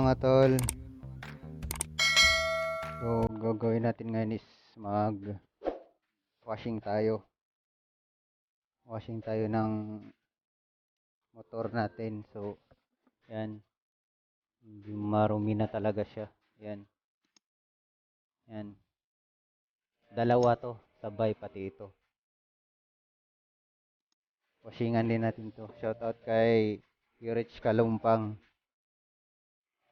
mga tol. So gagawin natin ngayon is mag washing tayo. Washing tayo ng motor natin. So yan, medyo marumi na talaga siya. Yan. Yan. Dalawa to, sabay pati ito. Washingan din natin to. Shout out kay Rich Kalumpang.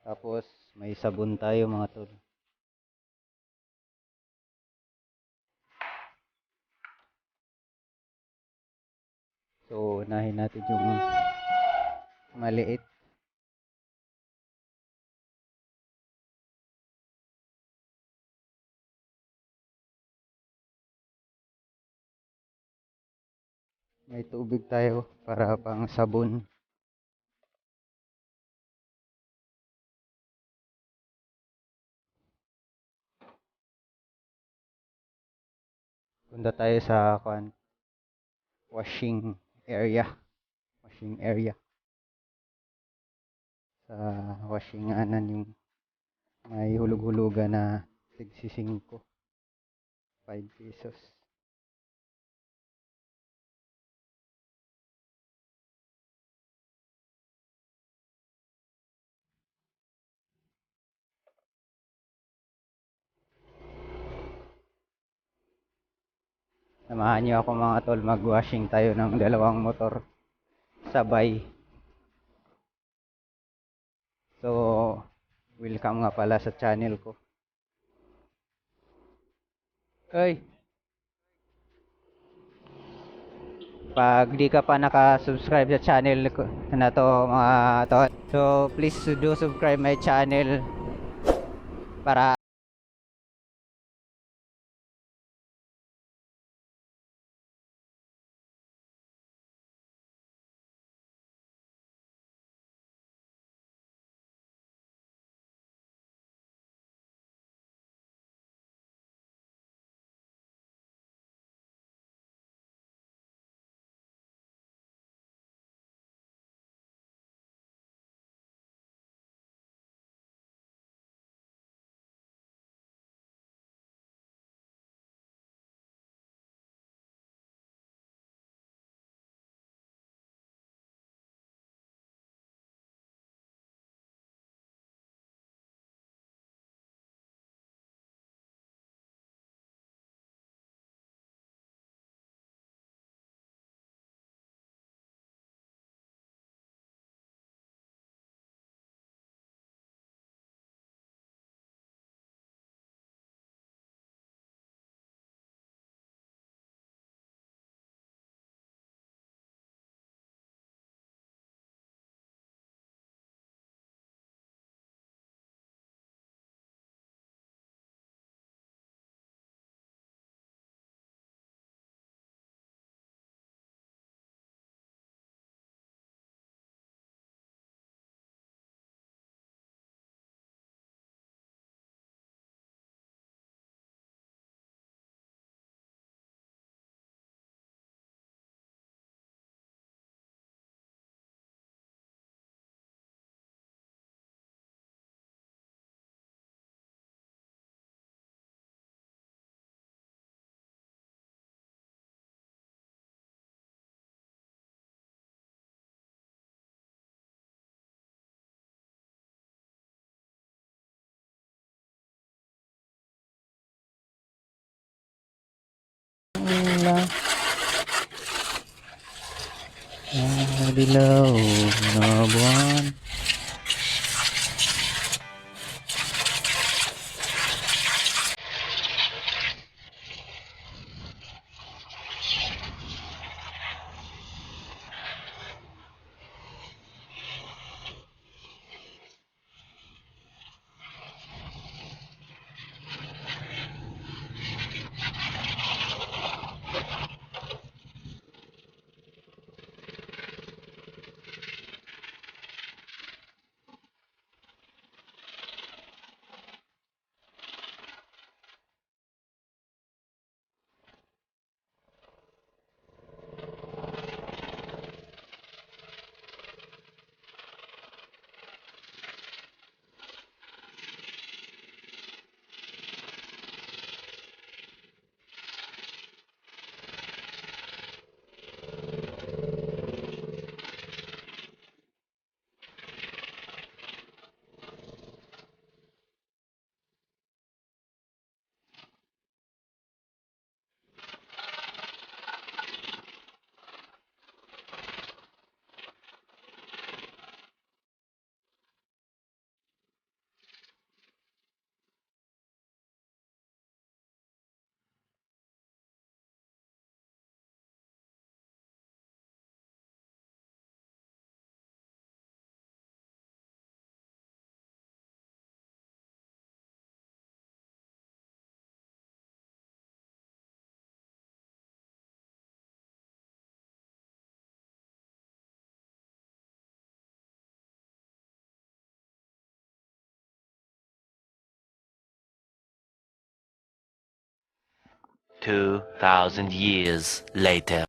Tapos may sabon tayo mga tol. So unahin natin yung maliit. May tubig tayo para pang sabon. Punta tayo sa washing area. Sa washinganan yung may hulug-hulugan na tig-5 pesos. Samahan niyo ako mga tol, mag-washing tayo ng dalawang motor sabay. So, welcome nga pala sa channel ko. Oy, pag di ka pa naka-subscribe sa channel ko na to mga tol, so please do subscribe my channel para dilaw na buwan. 2,000 years later.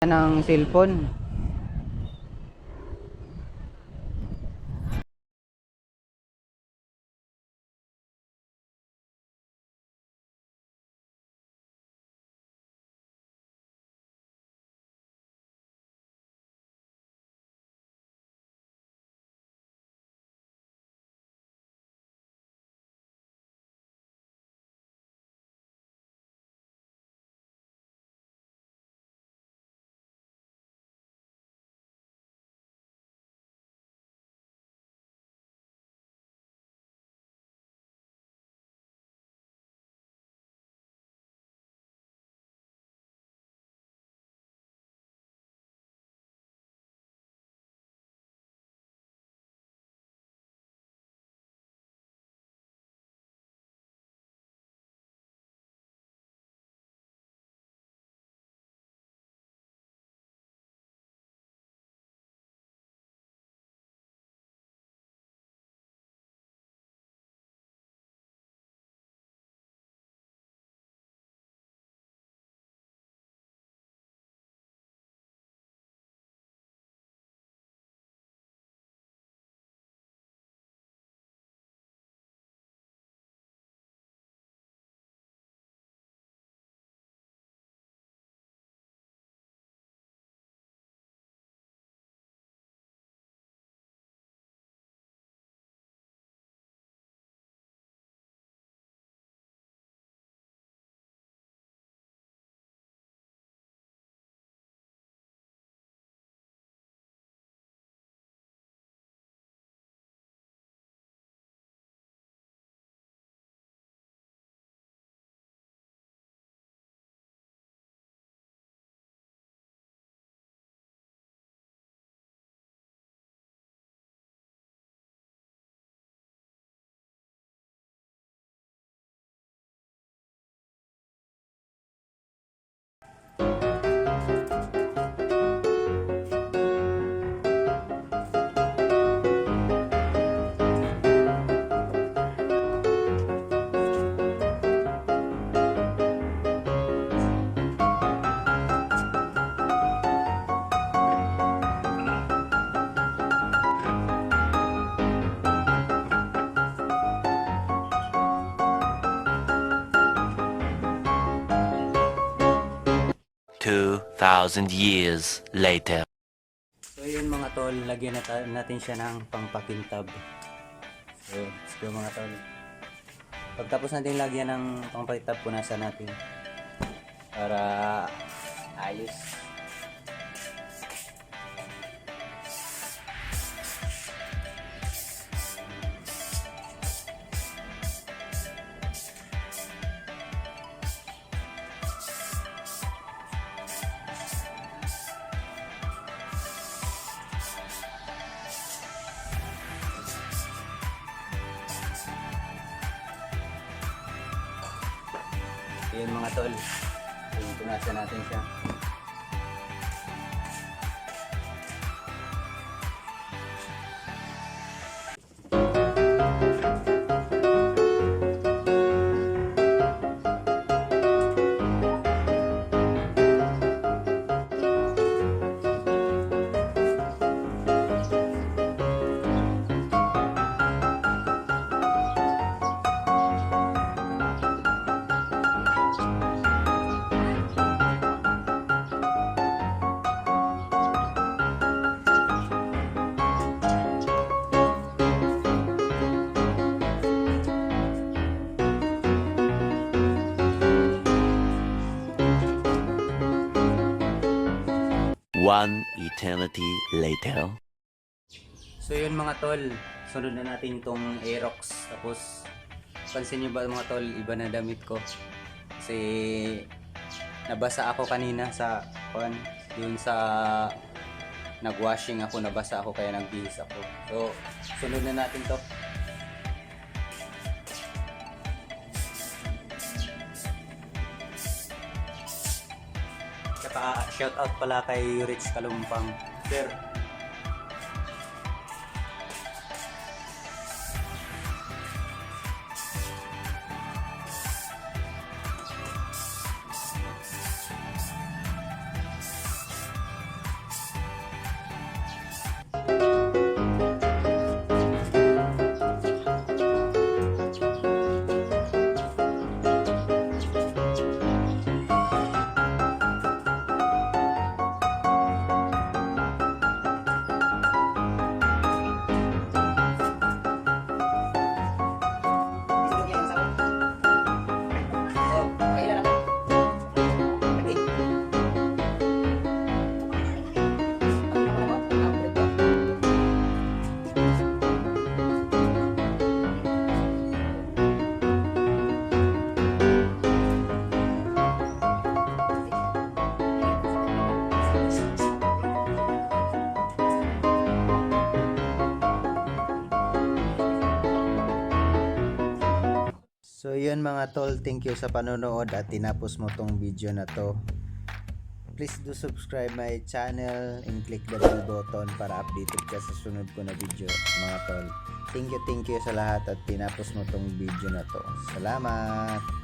Ng cellphone. Two thousand years later. So tol, lagyan natin siya ng pangpakintab. So, let's go mga tol. Pagtapos natin lagyan ng pangpakintab, punasan natin para ayos. Ayan mga tol, punasan natin siya. One eternity later. So yun mga tol, sunod na natin itong Aerox. Tapos pansin nyo ba mga tol, iba na damit ko kasi nabasa ako kanina sa yun sa nagwashing ako, nabasa ako kaya nagbihis ako. So sunod na natin to. Shout out pala kay Rich Kalumpang. Sir, so yun mga tol, thank you sa panonood at tinapos mo tong video na to. Please do subscribe my channel and click the bell button para updated ka sa sunod ko na video mga tol. Thank you sa lahat at tinapos mo tong video na to. Salamat!